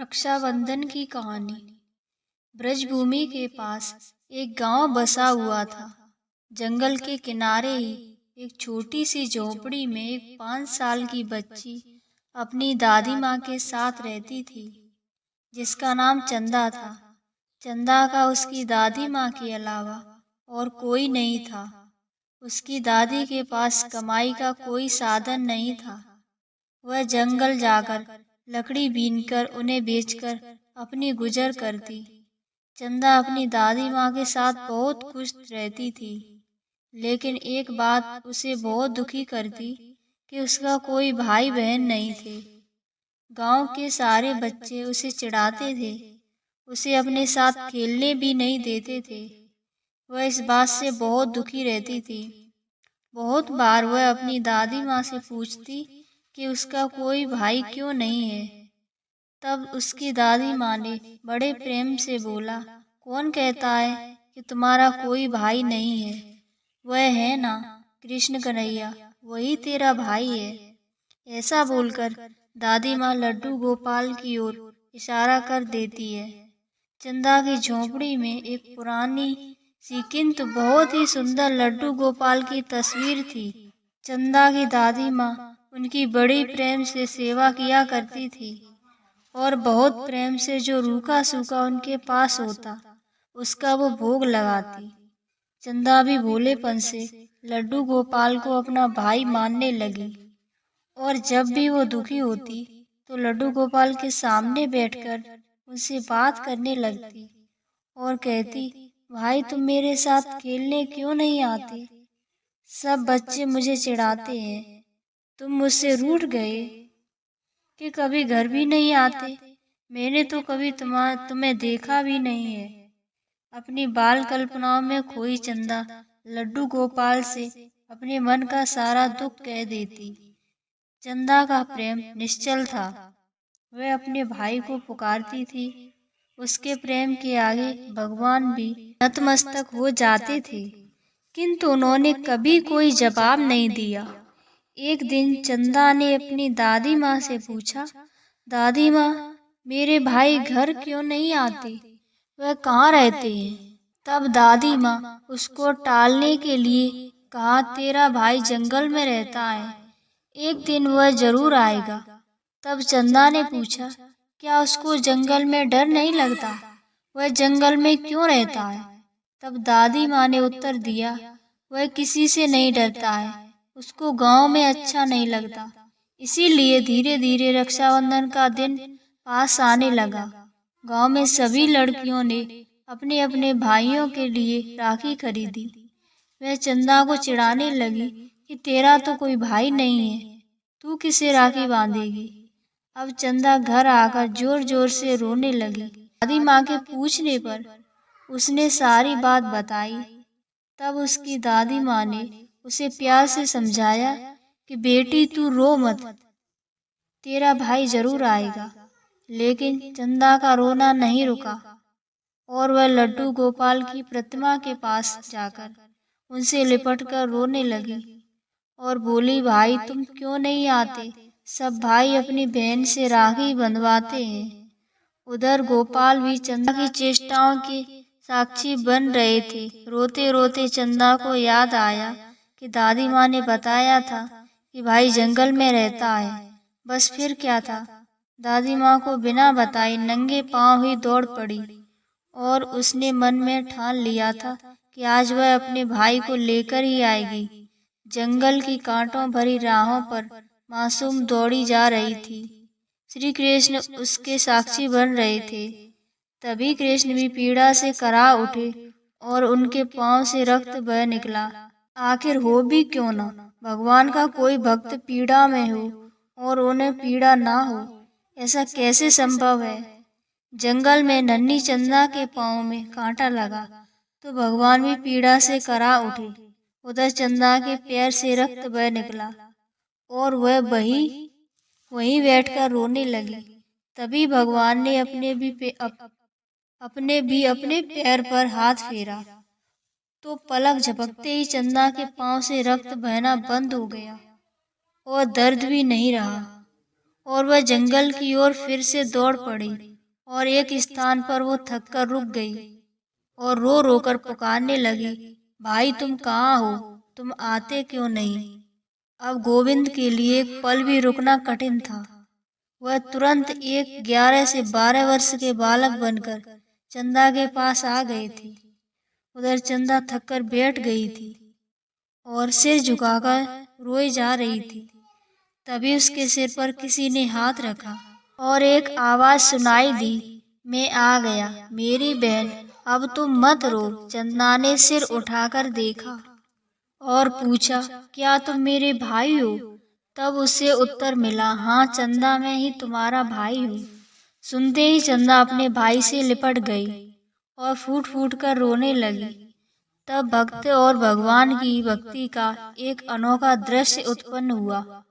रक्षाबंधन की कहानी। ब्रजभूमि के पास एक गांव बसा हुआ था। जंगल के किनारे ही एक छोटी सी झोपड़ी में एक 5 साल की बच्ची अपनी दादी माँ के साथ रहती थी, जिसका नाम चंदा था। चंदा का उसकी दादी माँ के अलावा और कोई नहीं था। उसकी दादी के पास कमाई का कोई साधन नहीं था। वह जंगल जाकर लकड़ी बीनकर उन्हें बेचकर अपनी गुजर करती। चंदा अपनी दादी माँ के साथ बहुत खुश रहती थी, लेकिन एक बात उसे बहुत दुखी करती कि उसका कोई भाई बहन नहीं थे। गांव के सारे बच्चे उसे चिढ़ाते थे, उसे अपने साथ खेलने भी नहीं देते थे। वह इस बात से बहुत दुखी रहती थी। बहुत बार वह अपनी दादी माँ से पूछती कि उसका कोई भाई क्यों नहीं है। तब उसकी दादी माँ ने बड़े प्रेम से बोला, कौन कहता है कि तुम्हारा कोई भाई नहीं है? वह है ना, कृष्ण कन्हैया, वही तेरा भाई है। ऐसा बोलकर दादी माँ लड्डू गोपाल की ओर इशारा कर देती है। चंदा की झोंपड़ी में एक पुरानी सी किंतु बहुत ही सुंदर लड्डू गोपाल की तस्वीर थी। चंदा की दादी माँ उनकी बड़ी प्रेम से सेवा किया करती थी और बहुत प्रेम से जो रूखा सूखा उनके पास होता उसका वो भोग लगाती। चंदा भी भोलेपन से लड्डू गोपाल को अपना भाई मानने लगी और जब भी वो दुखी होती तो लड्डू गोपाल के सामने बैठकर उनसे बात करने लगती और कहती, भाई तुम मेरे साथ खेलने क्यों नहीं आते? सब बच्चे मुझे चिढ़ाते हैं, तुम मुझसे रूठ गए कि कभी घर भी नहीं आते। मैंने तो कभी तुम्हें देखा भी नहीं है। अपनी बाल कल्पनाओं में खोई चंदा लड्डू गोपाल से अपने मन का सारा दुख कह देती। चंदा का प्रेम निश्चल था। वह अपने भाई को पुकारती थी। उसके प्रेम के आगे भगवान भी नतमस्तक हो जाते थे, किंतु उन्होंने कभी कोई जवाब नहीं दिया। एक दिन चंदा ने अपनी दादी माँ से पूछा, दादी माँ, मेरे भाई घर क्यों नहीं आते? वह कहाँ रहते हैं? तब दादी माँ उसको टालने के लिए कहा, तेरा भाई जंगल में रहता है, एक दिन वह जरूर आएगा। तब चंदा ने पूछा, क्या उसको जंगल में डर नहीं लगता? वह जंगल में क्यों रहता है? तब दादी माँ ने उत्तर दिया, वह किसी से नहीं डरता है, उसको गांव में अच्छा नहीं लगता, इसीलिए धीरे धीरे रक्षाबंधन का दिन पास आने लगा। गांव में सभी लड़कियों ने अपने अपने भाइयों के लिए राखी खरीदी। वह चंदा को चिढ़ाने लगी कि तेरा तो कोई भाई नहीं है, तू किसे राखी बांधेगी? अब चंदा घर आकर जोर जोर से रोने लगी। दादी माँ के पूछने पर उसने सारी बात बताई। तब उसकी दादी माँ ने उसे प्यार से समझाया कि बेटी तू रो मत, तेरा भाई जरूर आएगा। लेकिन चंदा का रोना नहीं रुका और वह लड्डू गोपाल की प्रतिमा के पास जाकर उनसे लिपटकर रोने लगी और बोली, भाई तुम क्यों नहीं आते? सब भाई अपनी बहन से राखी बंधवाते हैं। उधर गोपाल भी चंदा की चेष्टाओं के साक्षी बन रहे थे। रोते रोते चंदा को याद आया कि दादी माँ ने बताया था कि भाई जंगल में रहता है। बस फिर क्या था, दादी माँ को बिना बताए नंगे पांव ही दौड़ पड़ी और उसने मन में ठान लिया था कि आज वह अपने भाई को लेकर ही आएगी। जंगल की कांटों भरी राहों पर मासूम दौड़ी जा रही थी। श्री कृष्ण उसके साक्षी बन रहे थे। तभी कृष्ण भी पीड़ा से करा उठे और उनके पांव से रक्त बह निकला। आखिर हो भी क्यों ना, भगवान का कोई भक्त पीड़ा में हो और उन्हें पीड़ा ना हो, ऐसा कैसे संभव है? जंगल में नन्ही चंदा के पांव में कांटा लगा तो भगवान भी पीड़ा से करा उठे। उधर चंदा के पैर से रक्त बह निकला और वह वहीं बैठकर रोने लगी। तभी भगवान ने अपने पैर पर हाथ फेरा तो पलक झपकते ही चंदा के पांव से रक्त बहना बंद हो गया और दर्द भी नहीं रहा और वह जंगल की ओर फिर से दौड़ पड़ी। और एक स्थान पर वो थक कर रुक गई और रो रो कर पुकारने लगी, भाई तुम कहाँ हो, तुम आते क्यों नहीं। अब गोविंद के लिए एक पल भी रुकना कठिन था। वह तुरंत एक 11 से 12 वर्ष के बालक बनकर चंदा के पास आ गए थे। उधर चंदा थक कर बैठ गई थी और सिर झुकाकर रोई जा रही थी। तभी उसके सिर पर किसी ने हाथ रखा और एक आवाज सुनाई दी, मैं आ गया मेरी बहन, अब तुम मत रो। चंदा ने सिर उठाकर देखा और पूछा, क्या तुम मेरे भाई हो। तब उसे उत्तर मिला, हाँ चंदा, मैं ही तुम्हारा भाई हूँ। सुनते ही चंदा अपने भाई से लिपट गई और फूट फूट कर रोने लगी। तब भक्त और भगवान की भक्ति का एक अनोखा दृश्य उत्पन्न हुआ।